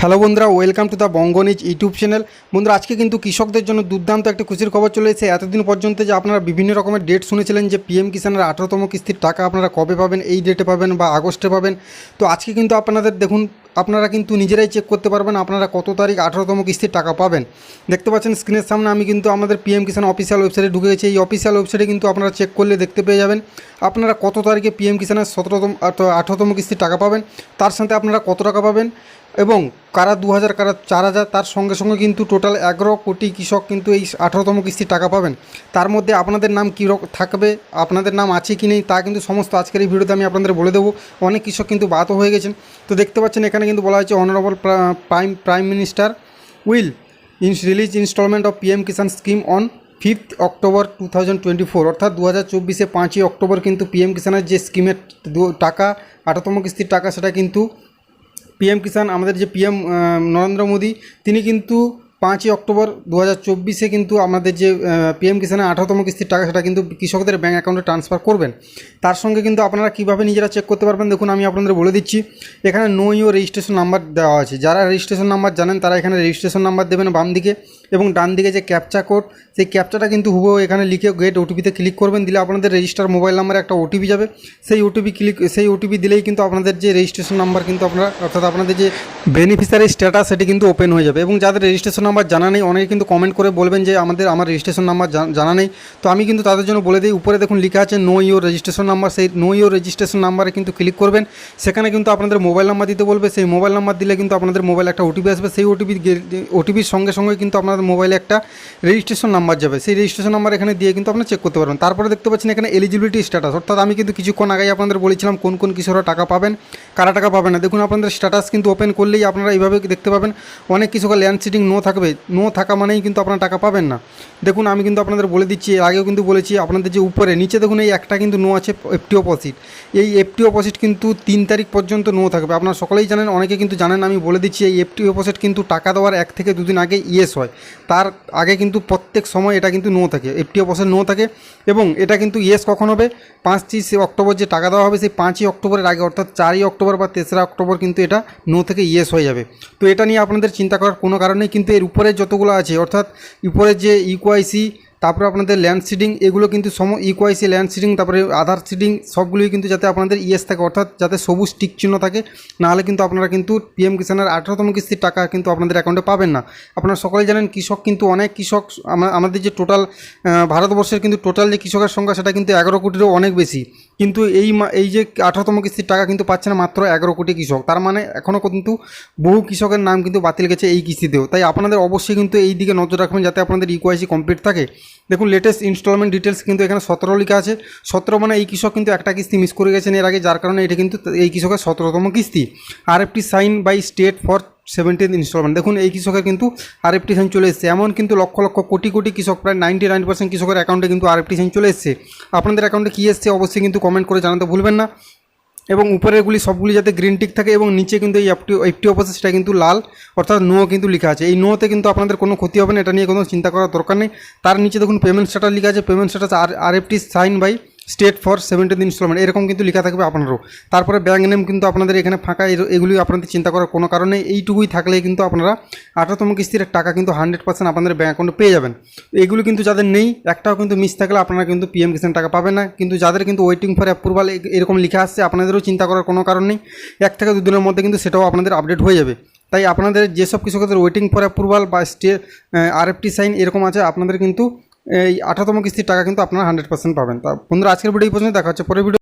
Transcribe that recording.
Hello বন্ধুরা, welcome to the Banga news YouTube channel. বন্ধুরা, আজকে কিন্তু কৃষকদের জন্য দুর্দান্ত একটা খুশির খবর চলে এসেছে। এতদিন পর্যন্ত যে আপনারা বিভিন্ন রকমের ডেট শুনেছিলেন যে পিএম কিষানের 18তম কিস্তির টাকা আপনারা কবে পাবেন, এই ডেটে পাবেন বা আগস্টে পাবেন। তো আজকে কিন্তু আপনাদের দেখুন, আপনারা কিন্তু নিজেরাই চেক করতে পারবেন আপনারা কত তারিখ 18তম কিস্তির টাকা পাবেন। দেখতে পাচ্ছেন স্ক্রিনের সামনে আমি কিন্তু আমাদের পিএম কিষান অফিসিয়াল ওয়েবসাইটে ঢুকে গেছি। এই অফিসিয়াল ওয়েবসাইটে কিন্তু আপনারা চেক করলে দেখতে পেয়ে যাবেন আপনারা কত তারিখে পিএম কিষানের 18তম কিস্তির টাকা পাবেন, তার সাথে আপনারা কত টাকা পাবেন এবং কারা 2000 কারা 4000, তার সঙ্গে সঙ্গে কিন্তু টোটাল 11 কোটি কৃষক কিন্তু এই 18তম কিস্তির টাকা পাবেন। তার মধ্যে আপনাদের নাম কী থাকবে, আপনাদের নাম আছে কি নেই তা কিন্তু সমস্ত আজকের এই ভিডিওতে আমি আপনাদের বলে দেবো। অনেক কৃষক কিন্তু বাদও হয়ে গেছেন। তো দেখতে পাচ্ছেন এখানে কিন্তু বলা হয়েছে honourable prime minister will release instalment of PM Kisan scheme on 5 October 2024, অর্থাৎ 2024 5ই অক্টোবর কিন্তু পিএম কিষানের যে স্কিমের টাকা 18তম কিস্তির টাকা সেটা কিন্তু পিএম কিষান আমাদের যে পিএম নরেন্দ্র মোদী তিনি কিন্তু 5ই অক্টোবর 2024 কিন্তু আমাদের যে পিএম কিষানের 18তম কিস্তির টাকা সেটা কিন্তু কৃষকদের ব্যাঙ্ক অ্যাকাউন্টে ট্রান্সফার করবেন। তার সঙ্গে কিন্তু আপনারা কীভাবে নিজেরা চেক করতে পারবেন দেখুন আমি আপনাদের বলে দিচ্ছি। এখানে নো ইউর রেজিস্ট্রেশন নাম্বার দেওয়া আছে। যারা রেজিস্ট্রেশন নাম্বার জানেন তারা এখানে রেজিস্ট্রেশন নাম্বার দেবেন বাম দিকে, এবং ডান দিকে যে ক্যাপচা কোড সেই ক্যাপচাটা কিন্তু হুবহু এখানে লিখে গেট ওটিপিতে ক্লিক করবেন। দিলে আপনাদের রেজিস্টার মোবাইল নাম্বারে একটা ওটিপি যাবে। সেই ওটিপি দিলেই কিন্তু আপনাদের যে রেজিস্ট্রেশন নাম্বার কিন্তু আপনারা, অর্থাৎ আপনাদের যে বেনিফিশিয়ারি স্ট্যাটাস সেটি কিন্তু ওপেন হয়ে যাবে। এবং যাদের রেজিস্ট্রেশন নাম্বার জানা নেই, অনেকে কিন্তু কমেন্ট করে বলবেন যে আমার রেজিস্ট্রেশন নাম্বার জানা নেই। তো আমি কিন্তু তাদের জন্য বলে দিই, উপরে দেখুন লেখা আছে নো ইউর রেজিস্ট্রেশন নাম্বার। সেই নো ইউর রেজিস্ট্রেশন নাম্বারে কিন্তু ক্লিক করবেন। সেখানে কিন্তু আপনাদের মোবাইল নাম্বার দিতে বলবে। সেই মোবাইল নাম্বার দিলে কিন্তু আপনাদের মোবাইলে একটা ওটিপি আসবে। সেই ওটিপির সঙ্গে সঙ্গে কিন্তু আপনাদের মোবাইলে একটা রেজিস্ট্রেশন নাম্বার যাবে। সেই রেজিস্ট্রেশন নাম্বার এখানে দিয়ে কিন্তু আপনারা চেক করতে পারবেন। তারপরে দেখতে পাচ্ছেন এখানে এলিজিবিলিটি স্ট্যাটাস, অর্থাৎ আমি কিন্তু কিছুক্ষণ আগেই আপনাদের বলেছিলাম কোন কোন কৃষকরা টাকা পাবেন, কারা টাকা পাবেন না। দেখুন আপনাদের স্ট্যাটাস কিন্তু ওপেন করলেই আপনারা এইভাবে দেখতে পাবেন। অনেক কৃষকের ল্যান্ড সিডিং নো থাকবে, নো থাকা মানেই কিন্তু আপনারা টাকা পাবেন না। দেখুন আমি কিন্তু আপনাদের বলে দিচ্ছি, আগেও কিন্তু বলেছি আপনাদের যে উপরে নিচে দেখুন এই একটা কিন্তু নো আছে এফটি অপোজিট। এই এফটি অপোজিট কিন্তু 3 তারিখ পর্যন্ত নো থাকবে। আপনারা সকলেই জানেন, অনেকে কিন্তু জানেন, আমি বলে দিচ্ছি এই এফটি অপোজিট কিন্তু টাকা দেওয়ার 1 থেকে 2 দিন আগে ইয়েস হয়। তার আগে কিন্তু প্রত্যেক সময় এটা কিন্তু নো থাকে, এফটি অপোজিট নো থাকে। এবং এটা কিন্তু ইয়েস কখন হবে, 5ই অক্টোবর যে টাকা দেওয়া হবে সেই 5ই অক্টোবরের আগে, অর্থাৎ 4ই অক্টোবর বা 3রা অক্টোবর কিন্তু এটা নো থেকে ইয়েস হয়ে যাবে। তো এটা নিয়ে আপনাদের চিন্তা করার কোনো কারণ নেই। কিন্তু এর উপরে যতগুলো আছে, অর্থাৎ উপরে যে ইকোআইসি, তারপরে আপনাদের ল্যান্ড সিডিং, এগুলো কিন্তু ইকোআইসি, ল্যান্ড সিডিং, তারপরে আধার সিডিং সবগুলোই কিন্তু যাতে আপনাদের ইয়েস থাকে, অর্থাৎ যাতে সবুজ টিক চিহ্ন থাকে, নাহলে কিন্তু আপনারা কিন্তু পিএম কিষানের 18তম কিস্তির টাকা কিন্তু আপনাদের অ্যাকাউন্টে পাবেন না। আপনারা সকলেই জানেন কৃষক কিন্তু অনেক কৃষক, আমাদের যে টোটাল ভারতবর্ষের কিন্তু টোটাল যে কৃষকের সংখ্যা সেটা কিন্তু 11 কোটিরও অনেক বেশি। কিন্তু এই যে 18তম কিস্তির টাকা কিন্তু পাচ্ছে না মাত্র 11 কোটি কৃষক। তার মানে এখনও কিন্তু বহু কৃষকের নাম কিন্তু বাতিল গেছে এই কিস্তিতেও। তাই আপনাদের অবশ্যই কিন্তু এই দিকে নজর রাখবেন যাতে আপনাদের ইকোআইসি কমপ্লিট থাকে। দেখুন লেটেস্ট ইনস্টলমেন্ট ডিটেলস কিন্তু এখানে 17 লেখা আছে। 17 মানে এই কৃষক কিন্তু একটা কিস্তি মিস করে গেছেন এর আগে, যার কারণে এটা কিন্তু এই কৃষকের 17তম কিস্তি। RFT sign by state for 17th instalment. দেখুন এই কৃষকের কিন্তু আরএফটি সাইন চলে এসেছে। এমন কিন্তু লক্ষ লক্ষ কোটি কোটি কৃষক, প্রায় 99% কৃষকের অ্যাকাউন্টে কিন্তু আরএফটি সাইন চলে এসেছে। আপনাদের অ্যাকাউন্টে কী এসছে অবশ্যই কিন্তু কমেন্ট করে জানাতে ভুলবেন না। এবং উপরেরগুলি সবগুলি যাতে গ্রিন টিক থাকে, এবং নিচে কিন্তু এই এফটি অপোজিট সেটা কিন্তু লাল, অর্থাৎ নো কিন্তু লেখা আছে। এই নোতে কিন্তু আপনাদের কোনো ক্ষতি হবে না, এটা নিয়ে কোনো চিন্তা করার দরকার নেই। তার নিচে দেখুন পেমেন্ট স্ট্যাটাস লেখা আছে, payment status RFT sign by state for 17th instalment, এরকম কিন্তু লেখা থাকবে আপনারও। তারপরে ব্যাঙ্ক নেম কিন্তু আপনাদের এখানে ফাঁকা, এগুলি আপনাদের চিন্তা করার কোনো কারণ নেই। এইটুকুই থাকলেই কিন্তু আপনারা 18তম কিস্তির টাকা কিন্তু 100% আপনাদের ব্যাঙ্ক অ্যাকাউন্টে পেয়ে যাবেন। এগুলো কিন্তু যাদের নেই, একটাও কিন্তু মিস থাকলে আপনারা কিন্তু পিএম কিষান টাকা পাবেন না। কিন্তু যাদের কিন্তু ওয়েটিং ফর অ্যাপ্রুভাল এরকম লেখা আসছে, আপনাদেরও চিন্তা করার কোনো কারণ নেই। 1 থেকে 2 দিনের মধ্যে কিন্তু সেটাও আপনাদের আপডেট হয়ে যাবে। তাই আপনাদের যেসব কৃষকদের ওয়েটিং ফর অ্যাপ্রুভাল বা আরএফটি সাইন এরকম আছে, আপনাদের কিন্তু এই 18তম কিস্তির টাকা কিন্তু আপনারা 100% পাবেন। তা বন্ধুরা, আজকের ভিডিও এই পর্যন্ত, দেখা হচ্ছে পরের ভিডিও।